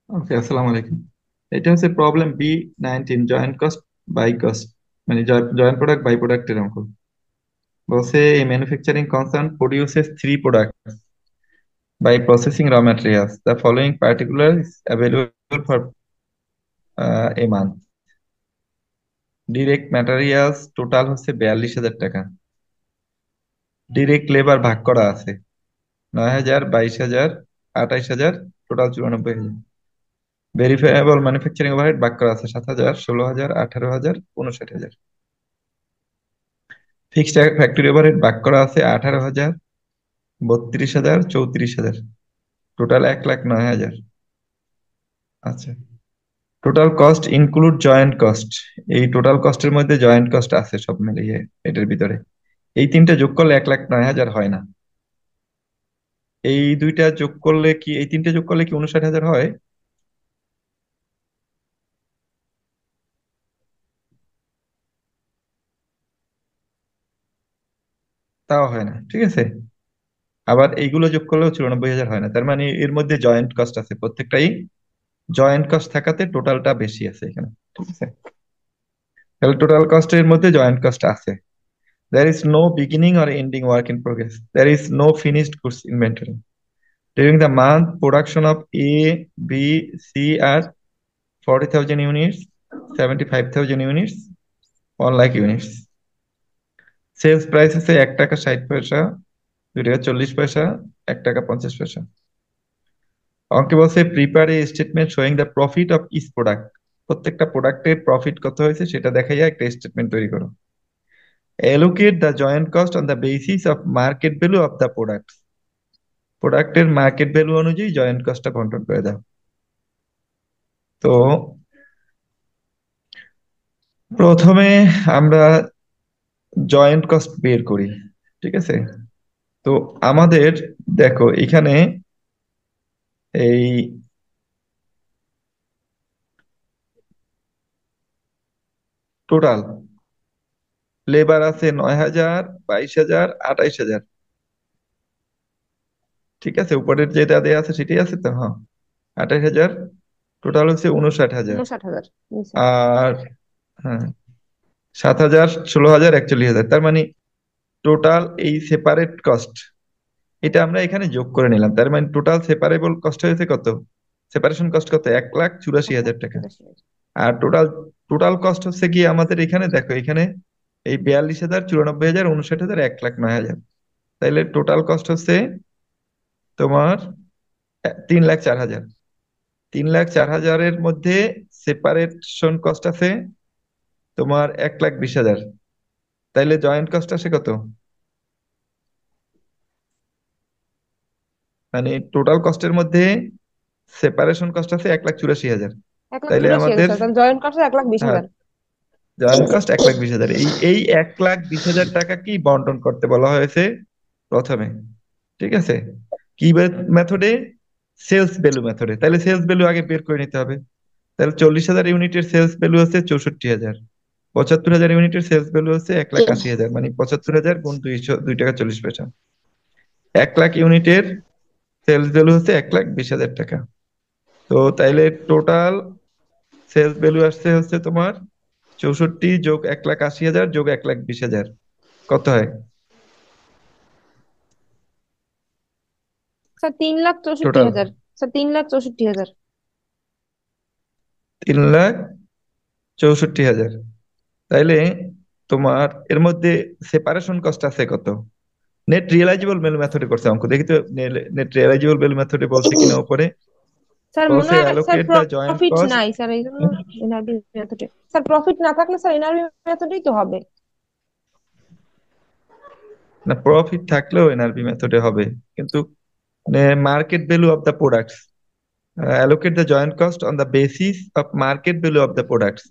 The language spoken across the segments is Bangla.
ওকে, আসসালামু আলাইকুম। এটা হচ্ছে problem B19, joint cost by cost, মানে জয়েন্ট প্রোডাক্ট বাই প্রোডাক্টের অঙ্ক। বলছে a manufacturing concern produces three products by processing raw materials. The following particulars available for a month. Direct materials total হচ্ছে 42,000 টাকা। ডিরেক্ট লেবার ভাগ করা আছে 9,000, 22,000, 28,000, টোটাল 94,000। ভেরিফাইয়েবল ম্যানুফ্যাকচারিং ওভারহেড ভাগ করা আছে 7,000, 16,000, 18,000, 59,000। ফিক্সড ফ্যাক্টরি ওভারহেড ভাগ করা আছে 18,000, 32,000, 34,000, টোটাল 1,09,000। আচ্ছা, total cost include joint cost. এই টোটাল কস্টের মধ্যে জয়েন্ট কস্ট আছে সব মিলিয়ে এটার ভিতরে। এই তিনটা যোগ করলে 1,09,000 হয় না। এই তিনটা যোগ করলে কি 59,000 হয়? তাও হয় না, ঠিক আছে। আবার এইগুলো যোগ করলেও 94,000 হয় না, তার মানে এর মধ্যে জয়েন্ট কস্ট আছে প্রত্যেকটাই। জয়েন্ট কস্ট থাকাতে টোটালটা বেশি আছে এখানে, ঠিক আছে। তাহলে টোটাল কস্টের মধ্যে জয়েন্ট কস্ট আছে। There is no beginning or ending work in progress. There is no finished goods inventory. During the month, production of A, B, C are 40,000 units, 75,000 units, 1 lakh units. Sales price আছে 1 টাকা 60 পয়সা, 2 টাকা 40 পয়সা, 1 টাকা 50 পয়সা। অঙ্কে বলছে prepare a statement showing the profit of each product. প্রত্যেকটা প্রোডাক্টের প্রফিট কত হয়েছে সেটা দেখাইয়া একটা স্টেটমেন্ট তৈরি করো। Allocate the joint cost on the basis of market value of the product. প্রোডাক্টের মার্কেট ভ্যালু অনুযায়ী জয়েন্ট কস্টটা বন্টন করে দাও। তো প্রথমে আমরা জয়েন্ট কস্ট বের করি, ঠিক আছে। তো আমাদের দেখো এখানে এই টোটাল লেবার আছে 9,000, 22,000, 28,000, ঠিক আছে। উপরের যেটা দেয়া আছে সেটাই আছে তো, হ্যাঁ। 28,000, টোটাল হচ্ছে 59,000। 59,000। আর হ্যাঁ, 7,000, 16,000, 41,000, তার মানে টোটাল এই সেপারেট কস্ট এটা আমরা এখানে যোগ করে নিলাম। তার মানে টোটাল সেপারেবল কস্ট হয়েছে কত? সেপারেশন কস্ট কত? 1,84,000 টাকা। 1,82,000। আর টোটাল টোটাল কস্ট হচ্ছে কি আমাদের এখানে দেখো, এখানে এই 42,000, 94,000, 59,000, 1,09,000। তাইলে টোটাল কস্ট হচ্ছে তোমার 3,04,000। 3,04,000-এর মধ্যে সেপারেশন কস্ট আছে তোমার 1,20,000। তাইলে জয়েন্ট কস্ট আসে কত? মানে টোটাল কস্টের মধ্যে সেপারেশন কস্ট আছে 1,84,000। এক লাখ তাইলে চুরাশি আমাদের হাজার তাহলে জয়েন্ট কস্ট 1,20,000। Joint cost 1,20,000। এই 1,20,000 টাকা কি বন্টন করতে বলা হয়েছে প্রথমে, ঠিক আছে। কি মেথডে? সেলস ভ্যালু মেথডে। তাহলে সেলস ভ্যালু আগে বের করে নিতে হবে। তাহলে 40,000 ইউনিটের সেলস ভ্যালু হচ্ছে 64,000। 75,000 ইউনিটের সেলস ভ্যালু হচ্ছে 1,80,000, মানে 75,000 গুণ 2 টাকা 40 পয়সা। 1 লাখ ইউনিটের সেলস ভ্যালু হচ্ছে 1,20,000 টাকা। তো তাইলে টোটাল সেলস ভ্যালু আসছে হচ্ছে তোমার 64 যোগ 1,80,000 যোগ 1,20,000, কত হয় স্যার 3,64,000। টোটাল? স্যার 3,64,000। 3,64,000। তাইলে তোমার এর মধ্যে সেপারেশন কস্ট আছে কত? নেট রিয়েলাইজেবল ভ্যালু মেথডে করছে অঙ্ক, দেখি তো। নেট রিয়েলাইজেবল ভ্যালু মেথডে বলছে কিনা উপরে। স্যার মনে বলছে হয় sir allocate the joint profit cost. নাই স্যার, এই জন্য এনআরবি মেথডে। স্যার প্রফিট না থাকলে স্যার এনআরবি মেথডেই তো হবে। না, প্রফিট থাকলেও এনআরবি মেথডে হবে, কিন্তু market value of the products. Allocate the joint cost on the basis of market value of the products.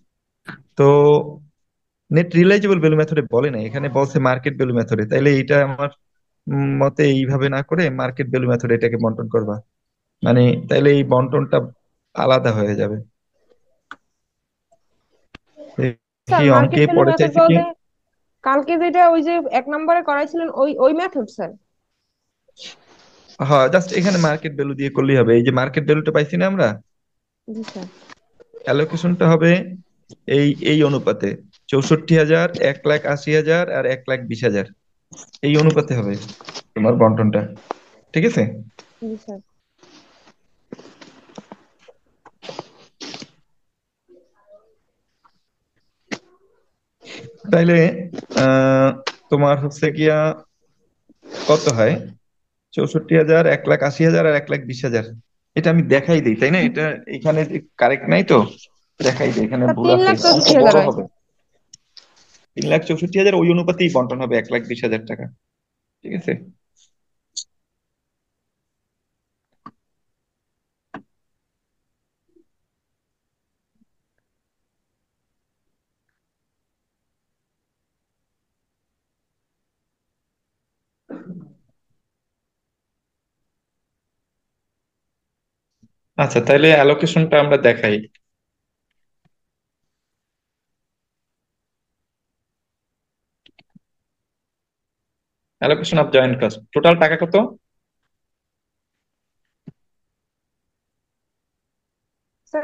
তো নেট রিয়েলাইজেবল ভ্যালু মেথডে বলে না, এখানে বলছে মার্কেট ভ্যালু মেথডে। তাইলে এইটা আমার মতে এইভাবে না করে মার্কেট ভ্যালু মেথডে এটাকে বন্টন করবা। মানে তাইলে এই বন্টনটা আলাদা হয়ে যাবে। স্যার দেখি মার্কেট অঙ্কে ভ্যালু পড়ে মেথড চাইছে কি। বলতে কালকে যেটা ওই যে 1 নম্বরে করাইছিলেন ওই ওই মেথড স্যার। হ্যাঁ, জাস্ট এখানে মার্কেট ভ্যালু দিয়ে করলেই হবে। এই যে মার্কেট ভ্যালুটা পাইছি না আমরা, জি স্যার। অ্যালোকেশনটা হবে এই এই অনুপাতে: 64,000, 1,80,000 আর 1,20,000, এই অনুপাতে হবে তোমার বন্টনটা। ঠিক আছে। জি স্যার। তাইলে আহ তোমার হচ্ছে গিয়া কত হয়? 64,000, 1,80,000 আর 1,20,000। এটা আমি দেখাই দিই, তাই না? এটা এখানে কারেক্ট নাই তো, দেখাই দিই, এখানে স্যার ভুল তিন আছে, লাখ অঙ্ক চৌষট্টি হাজার বড় হয়। হবে। 3,64,000 ওই অনুপাতেই বন্টন হবে 1,20,000 টাকা। ঠিক আছে। আচ্ছা, তাহলে অ্যালোকেশনটা আমরা দেখাই। Allocation of joint cost, total টাকা কত? স্যার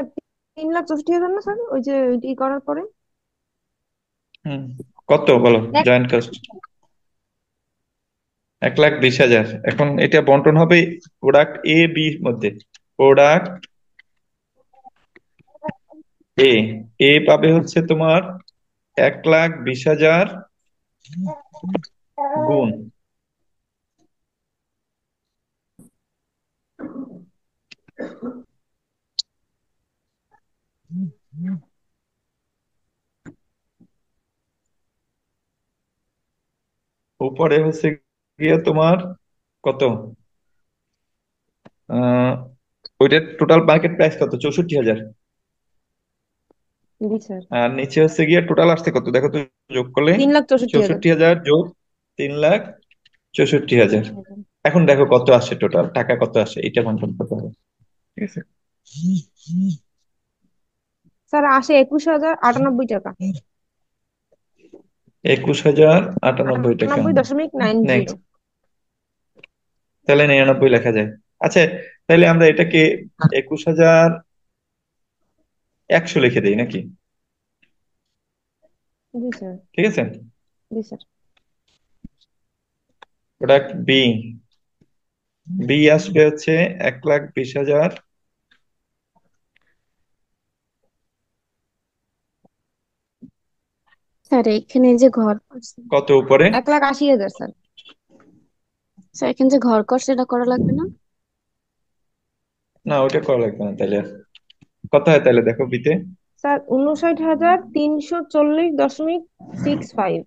3,64,000 না স্যার, ওই যে ই করার পরে। হুম, কত বলো? এক জয়েন্ট কস্ট 1,20,000। এখন এটা বন্টন হবে প্রোডাক্ট এ বি মধ্যে। প্রোডাক্ট এ, এ পাবে হচ্ছে তোমার 1,20,000 গুণ, উপরে হচ্ছে গিয়ে তোমার কত, আহ ওইটার টোটাল মার্কেট প্রাইস কত? 64,000। জি স্যার। আর নিচে হচ্ছে গিয়ে টোটাল আসছে কত দেখো তো, যোগ করলে? 3,64,000। 64,000 যোগ 3,64,000। এখন দেখো কত আসে, টোটাল টাকা কত আসে, এটা কনফার্ম করতে হবে। ঠিক আছে। স্যার আসে 21,098 টাকা। 21,098 টাকা। 98.90। নেক্সট, তাহলে 99 লেখা যায়। আচ্ছা, তাহলে আমরা এটাকে 21,100 লিখে দিই নাকি? জি স্যার। ঠিক আছে। জি স্যার। প্রোডাক্ট বি, বি আসবে হচ্ছে 1,20,000। স্যার এখানে যে ঘর করছে, কত উপরে? 1,80,000 স্যার। স্যার এখানে যে ঘর করছে এটা করা লাগবে না? না, ওটা করা লাগবে না তাহলে। কত হয় তাহলে দেখো বিতে? স্যার 59,340.65।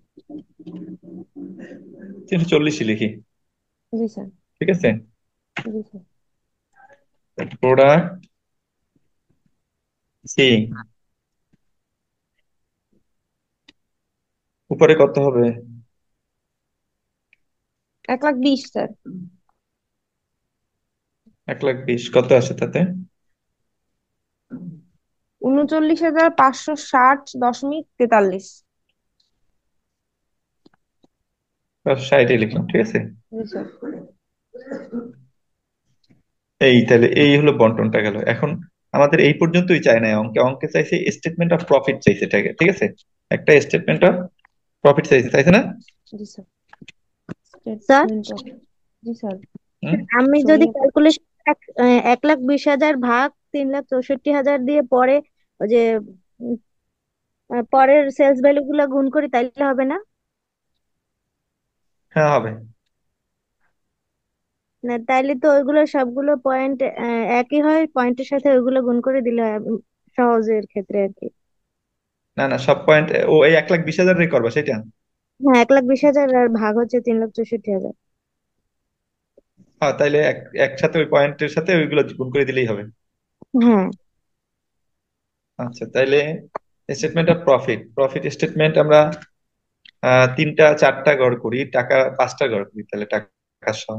340 লিখি। জি স্যার। ঠিক আছে। জি স্যার। প্রোডাক্ট সি, উপরে কত হবে? 1,20,000 স্যার। 1,20,000 কত আসে তাতে? 39,560.43। 60 লিখলাম, ঠিক আছে। জি স্যার। এই তাহলে এই হলো বন্টনটা গেল। এখন আমাদের এই পর্যন্তই চাই না অঙ্কে, অঙ্কে চাইছে স্টেটমেন্ট অফ প্রফিট চাইছে, ঠিক আছে। একটা স্টেটমেন্ট অফ প্রফিট চাইছে, তাইছে না? জি স্যার। Sir statement of. জি স্যার। হুম। আমি যদি শোয়িং। ক্যালকুলেশন 1,20,000 ভাগ 3,64,000 দিয়ে পরে ওই যে উম, পরের সেলস ভ্যালু গুলা গুণ করি তাইলে হবে না? হ্যাঁ, হবে। না তাইলে তো ওইগুলো সবগুলো পয়েন্ট একই হয়, পয়েন্টের সাথে ওইগুলো গুণ করে দিলে হয়, সহজের ক্ষেত্রে আর কি। না না, সব পয়েন্ট ও এই 1,20,000 রে করবা সেটা? হ্যাঁ 1,20,000 আর ভাগ হচ্ছে 3,64,000। হ্যাঁ, তাইলে একসাথে ওই পয়েন্টের সাথে ওইগুলো গুণ করে দিলেই হবে। হ্যাঁ। আচ্ছা, তাইলে statement of profit, profit statement আমরা তিনটা চারটা গড় করি, টাকা পাঁচটা গড় করি, তাহলে টাকা সহ।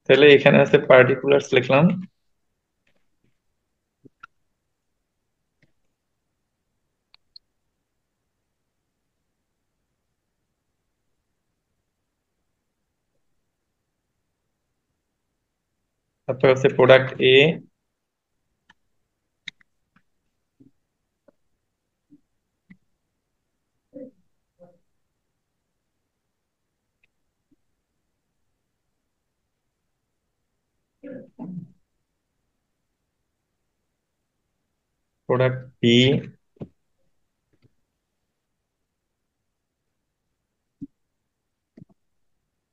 তাহলে এখানে আছে পার্টিকুলার্স লিখলাম, তারপর হচ্ছে product A, product B,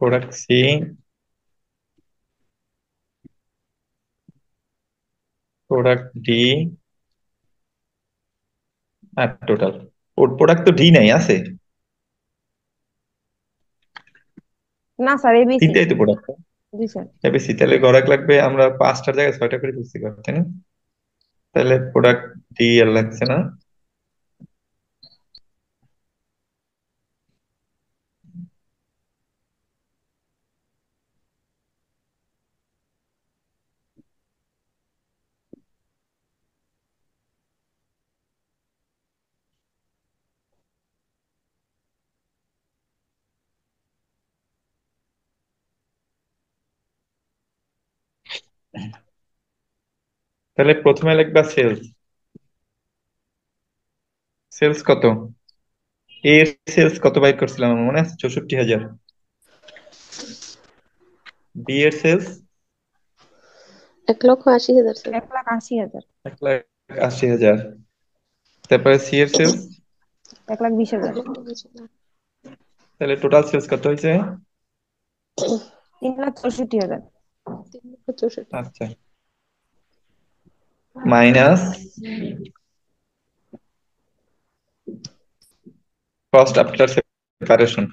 product C, product D, আর টোটাল। প্রোডাক্ট তো ডি নাই, আছে না স্যার, এবিসি। তিনটাই তো প্রোডাক্ট। জি স্যার। এবিসি, তাহলে গড়াক লাগবে, আমরা পাঁচটার জায়গায় ছয়টা করে বুঝতে পারছি না, তাহলে প্রোডাক্ট ডি আর লাগছে না। তাহলে প্রথমে লিখবা সেলস। সেলস কত? এর সেলস কত বাইর করছিলাম আমার মনে আছে, 64,000। বি এর সেলস 1,80,000 স্যার। 1,80,000। 1,80,000। তারপরে সি এর সেলস, 1,20,000। 1,20,000। তাহলে টোটাল সেলস কত হয়েছে? 3,64,000। 3,64,000। আচ্ছা, মাইনাস কস্ট আফটার সেপারেশন।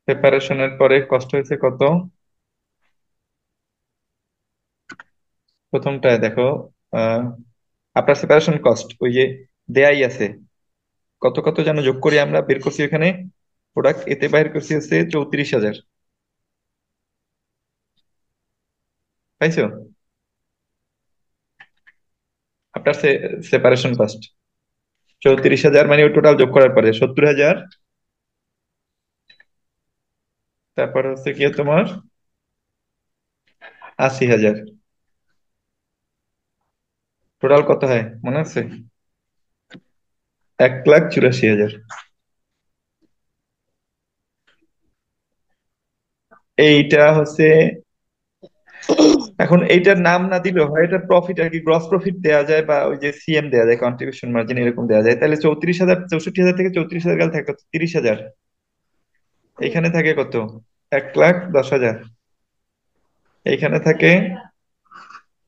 সেপারেশনের পরে কষ্ট হয়েছে কত? প্রথমটায় দেখো, আহ আফটার সেপারেশন কস্ট ওই যে দেয়াই আছে, কত কত যেন যোগ করি আমরা, বের করছি এখানে প্রোডাক্ট এতে বাইর করছি হচ্ছে 34,000, পাইছো? আফটার সেপারেশন কস্ট 34,000, মানে ওই টোটাল যোগ করার পরে 70,000, তারপর হচ্ছে কি তোমার 80,000। টোটাল কত হয় মনে আছে? 1,84,000। এইটা হচ্ছে, এখন এইটার নাম না দিলেও হয়, এটা প্রফিট আর কি, গ্রস প্রফিট দেওয়া যায় বা ওই যে সিএম দেওয়া যায়, কন্ট্রিবিউশন মার্জিন এরকম দেওয়া যায়। তাহলে 34,000, 64,000 থেকে 34,000 গেলে থাকে কত? 30,000। এইখানে থাকে কত? 1,10,000। এইখানে থাকে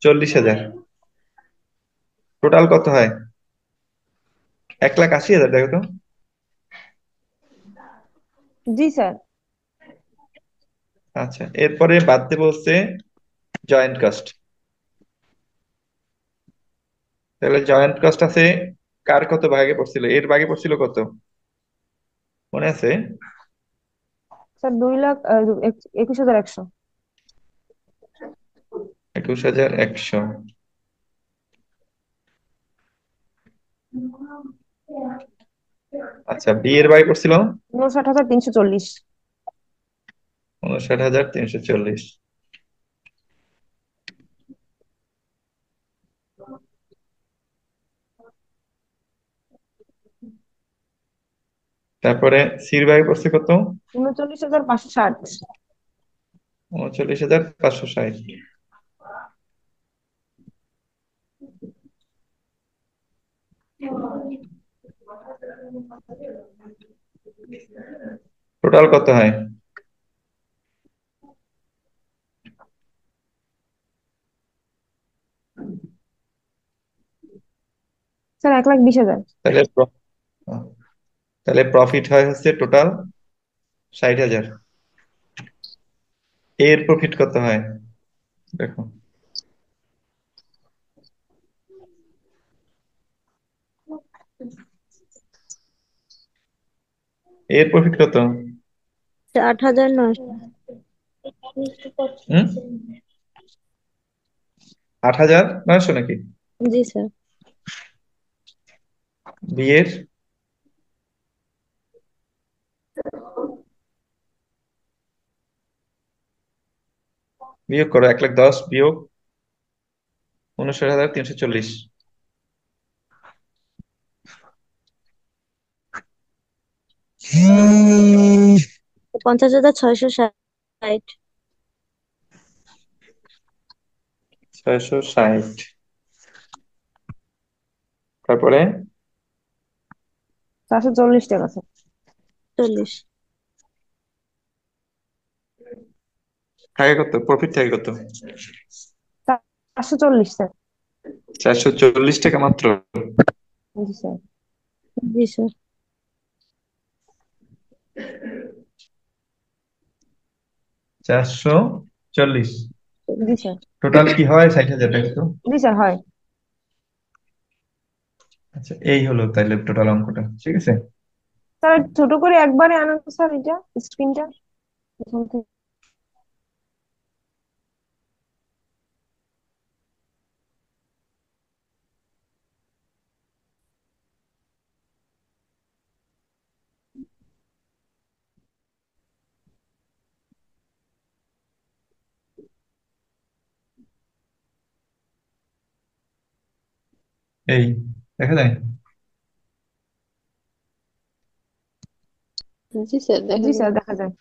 40,000। টোটাল কত হয়? 1,80,000, দেখো তো। জি স্যার। আচ্ছা, এরপরে বাদ দেবো হচ্ছে জয়েন্ট কস্ট। তাহলে জয়েন্ট কস্ট আছে, কার কত ভাগে পড়ছিল? এর ভাগে পড়ছিল কত মনে আছে? স্যার 2,21,100। 21,100। আচ্ছা, বি এর ভাগে পড়ছিল 59,340। 59,340। তারপরে সির ভাগে পড়ছে কত? 39,560। 39,560। টোটাল কত হয়? স্যার 1,20,000। তাহলে তাহলে প্রফিট হয় হচ্ছে টোটাল 60,000। এর প্রফিট কত হয় দেখো? এর প্রফিট কত? 8,900। হুম, 8,900 নাকি? জি স্যার। বিয়ের বিয়োগ করো, 1,10,000 বিয়োগ 59,340। 50,660। 660। তারপরে 440 টাকা স্যার। 40। থাকে কত? প্রফিট থাকে কত? 440 স্যার। 440 টাকা মাত্র? জি স্যার। জি স্যার। 440। জি স্যার। টোটাল কি হয়? 60,000 টাকা তো। জি স্যার হয়। আচ্ছা, এই হলো তাইলে টোটাল অঙ্কটা, ঠিক আছে। স্যার ছোট করে একবারে আনান তো স্যার, এটা স্ক্রিনটা এখান থেকে। এই দেখা যায়। জি স্যার, দেখা জি যায়। স্যার দেখা যায়।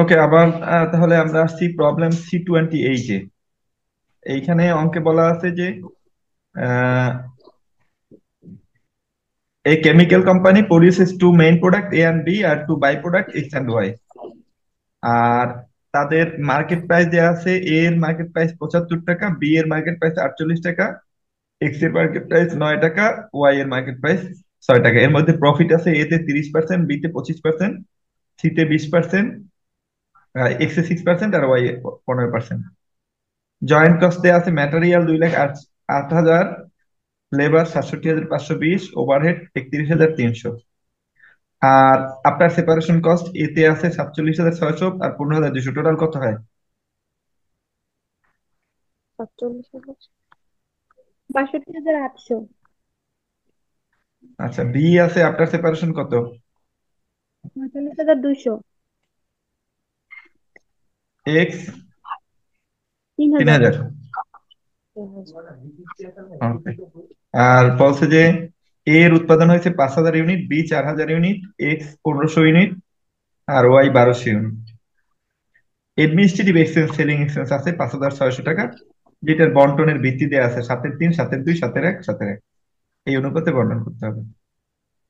ওকে, আবার তাহলে আমরা আসছি প্রবলেম C28-এ। এইখানে অঙ্কে বলা আছে যে a chemical company produces two main product A and B R two byproduct X and Y। আর তাদের মার্কেট প্রাইস দেওয়া আছে, A এর মার্কেট প্রাইস 75 টাকা, বি এর মার্কেট প্রাইস 48 টাকা, এক্স এর মার্কেট প্রাইস 9 টাকা, ওয়াই এর মার্কেট প্রাইস 6 টাকা। এর মধ্যে প্রফিট আছে এ তে 30%, বি তে 25%, সি তে 20%, x A 6% R Y A 15%। Joint cost দেওয়া আছে ম্যাটেরিয়াল 2,08,000, লেবার 67,520, ওভারহেড 31,300। আর আপনার সেপারেশন কস্ট এতে আছে 47,600 আর 15,200। টোটাল কত হয়? 47,000। 62,800। আচ্ছা, বি আছে আপনার সেপারেশন কত? 49,200। এক্স 3,000। 3,000। Okay. আর বলছে যে এ এর উৎপাদন হয়েছে 5,000 unit, B 4,000 unit, X 1,500 unit আর Y 1,200 unit. Administrative expense, selling expense আছে 5,600 টাকা, যেটার বন্টনের ভিত্তি দেওয়া আছে 7-3, 7-2, 7-1, 7-1। এই অনুপাতে বন্টন করতে হবে।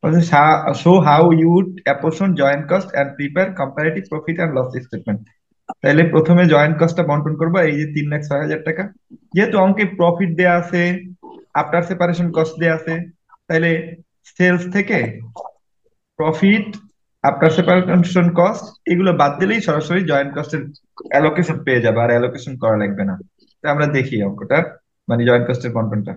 বলছে show how you would apportion joint cost and prepare comparative profit and loss statement. তাহলে প্রথমে জয়েন্ট কস্টটা বন্টন করবো, এই যে 3,06,000 টাকা। যেহেতু অঙ্কে প্রফিট দেয়া আছে, আফটার সেপারেশন কস্ট দেয়া আছে, তাহলে সেলস থেকে প্রফিট, আফটার সেপারেশন কস্ট এগুলো বাদ দিলেই সরাসরি জয়েন্ট কস্টের অ্যালোকেশন পেয়ে যাবে, আর অ্যালোকেশন করা লাগবে না। তো আমরা দেখি অঙ্কটা, মানে জয়েন্ট কস্টের বন্টনটা।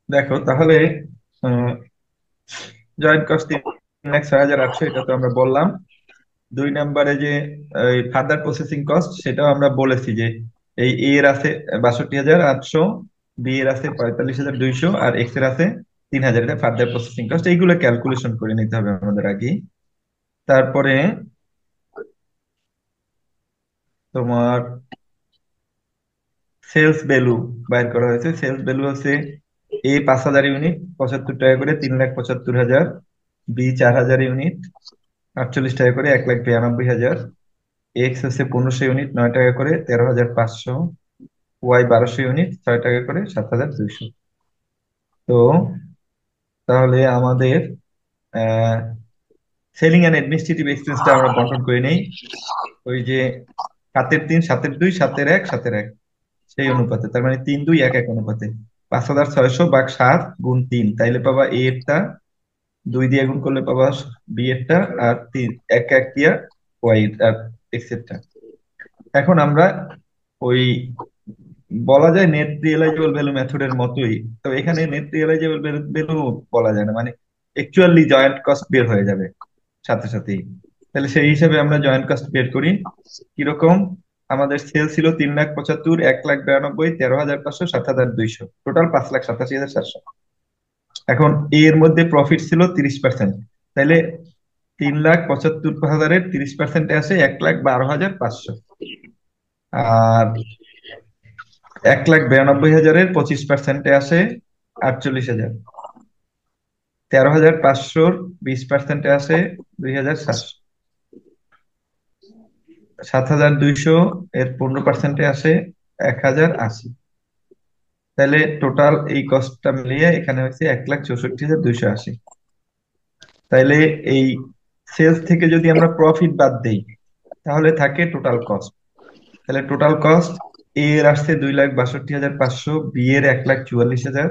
দেখো তাহলে জয়েন্ট কস্ট 3,06,800, এটা তো আমরা বললাম। 2 নম্বরে যে ফার্দার প্রসেসিং কস্ট, সেটাও আমরা বলেছি যে এই এ এর আছে 62,800, বি এর আছে 45,200 আর এক্স এর আছে 3,000। এটা ফার্দার প্রসেসিং কস্ট, এইগুলো ক্যালকুলেশন করে নিতে হবে আমাদের আগে। তারপরে তোমার সেলস ভ্যালু বাইর করা হয়েছে। সেলস ভ্যালু আছে এ 5,000 ইউনিট 75 টাকা করে 3,75,000, বি 4,000 ইউনিট 48 টাকা করে 1,92,000, এক্স হচ্ছে 1500 ইউনিট 9 টাকা করে 13,500, ওয়াই 1200 ইউনিট 6 টাকা করে 7,200। তো তাহলে আমাদের সেলিং অ্যান্ড অ্যাডমিনিস্ট্রেটিভ এক্সপেন্সটা আমরা বন্টন করে নেই ওই যে 7-3 7-2 7-1 7-1 সেই অনুপাতে, তার মানে 3-2-1-1 অনুপাতে। 5,600 ভাগ 7 গুণ 3, তাইলে পাবা এ এরটা, 2 দিয়ে গুণ করলে পাবা বি এরটা, আর 1-1 দিয়া ওয়াই আর এক্স এরটা। এখন আমরা ওই বলা যায় নেট রিয়েলাইজেবল ভ্যালু মেথডের মতোই, তো এখানে নেট রিয়েলাইজেবল ভ্যালু বলা যায় না, মানে অ্যাকচুয়ালি জয়েন্ট কস্ট বের হয়ে যাবে সাথে সাথেই। তাহলে সেই হিসাবে আমরা জয়েন্ট কস্ট বের করি কিরকম। আমাদের সেল ছিল 3,75,000 1,92,000 13,500 7,200, টোটাল 5,87,400। এখন এর মধ্যে প্রফিট ছিল 30%, তাহলে 3,75,000-এর 30%-এ আসে 1,12,500, আর 1,92,000-এর 25%-এ আসে 48,000, 13,500-র 20%-এ আসে 2,700, 7,200 এর 15%-এ আসে 1,080। তাহলে টোটাল এই কস্টটা মিলিয়ে এখানে হচ্ছে 1,64,280। তাইলে এই সেলস থেকে যদি আমরা প্রফিট বাদ দেই তাহলে থাকে টোটাল কস্ট। তাহলে টোটাল কস্ট এ এর আসছে 2,62,500, বি এর 1,44,000,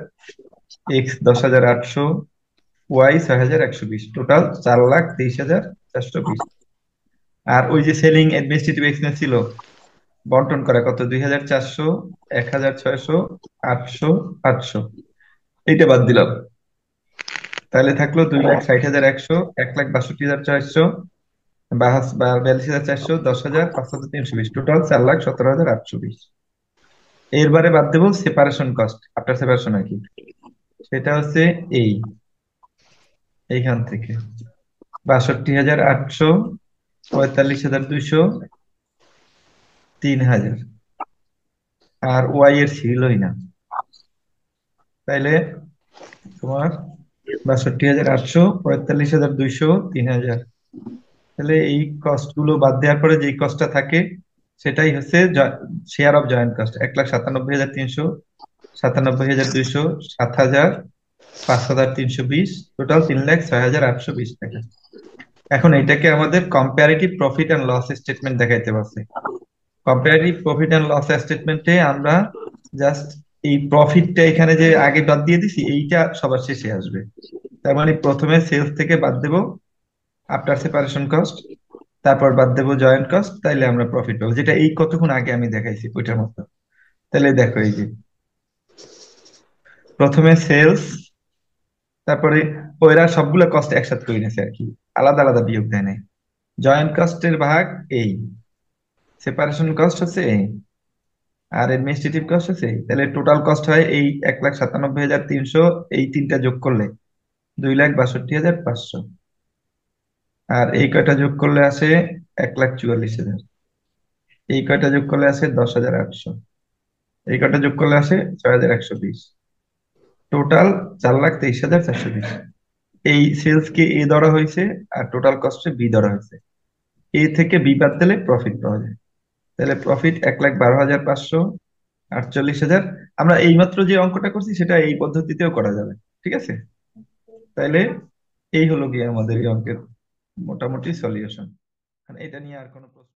এক্স 10,800, ওয়াই 6,120, টোটাল 4,23,420। আর ওই যে সেলিং অ্যাডমিনিস্ট্রেটিভ এক্সপেন্স ছিল বন্টন করা কত, 2,400, 1,600, 800, 800, এইটা বাদ দিলাম। তাহলে থাকলো 2,60,100, 1,62,400, 42,400, 10,000, 5,320, টোটাল 4,17,820। এরবারে বাদ দেবো সেপারেশন কস্ট, আফটার সেপারেশন আর কি, সেটা হচ্ছে এই এইখান থেকে 62,800, 45,200, 3,000, আর ওয়াই এর ছিলই না। তাইলে তোমার 62,800, 45,200, 3,000। তাহলে এই কস্ট গুলো বাদ দেওয়ার পরে যে কস্টটা থাকে সেটাই হচ্ছে share of joint cost, 1,97,300, 97,200, 7,000, 5,320, total 3,06,820 টাকা। এখন এটাকে আমাদের comparative profit and loss statement দেখাইতে পারছে। কম্পারেটিভ প্রফিট অ্যান্ড লস স্টেটমেন্টে আমরা জাস্ট এই প্রফিটটা এখানে যে আগে বাদ দিয়ে দিছি এইটা সবার শেষে আসবে। তার মানে প্রথমে সেলস থেকে বাদ দেবো আফটার সেপারেশন কস্ট, তারপর বাদ দেবো জয়েন্ট কস্ট, তাইলে আমরা প্রফিট পাবো, যেটা এই কতক্ষণ আগে আমি দেখাইছি ওইটার মতো। তাহলে দেখো এই যে প্রথমে সেলস, তারপরে ওরা সবগুলো কস্ট একসাথে করে নিয়েছে আর কি, আলাদা আলাদা বিয়োগ দেয় নাই। জয়েন্ট কস্টের ভাগ এই, সেপারেশন কস্ট হচ্ছে এই, আর অ্যাডমিনিস্ট্রেটিভ কস্ট হচ্ছে এই। তাহলে টোটাল কস্ট হয় এই 1,97,300, এই তিনটা যোগ করলে 2,62,500, আর এই কয়টা যোগ করলে আসে 1,44,000, এই কয়টা যোগ করলে আসে 10,800, এই কয়টা যোগ করলে আসে 6,120, টোটাল 4,23,420। এই সেলস কে এ ধরা হয়েছে আর টোটাল কস্টে বি ধরা হয়েছে। এ থেকে বি বাদ দিলে প্রফিট পাওয়া যায়। তাহলে প্রফিট 1,12,500, 48,000। আমরা এইমাত্র যে অঙ্কটা করছি সেটা এই পদ্ধতিতেও করা যাবে, ঠিক আছে। তাইলে এই হলো গিয়ে আমাদের এই অঙ্কের মোটামুটি সলিউশন। এটা নিয়ে আর কোনো প্রশ্ন?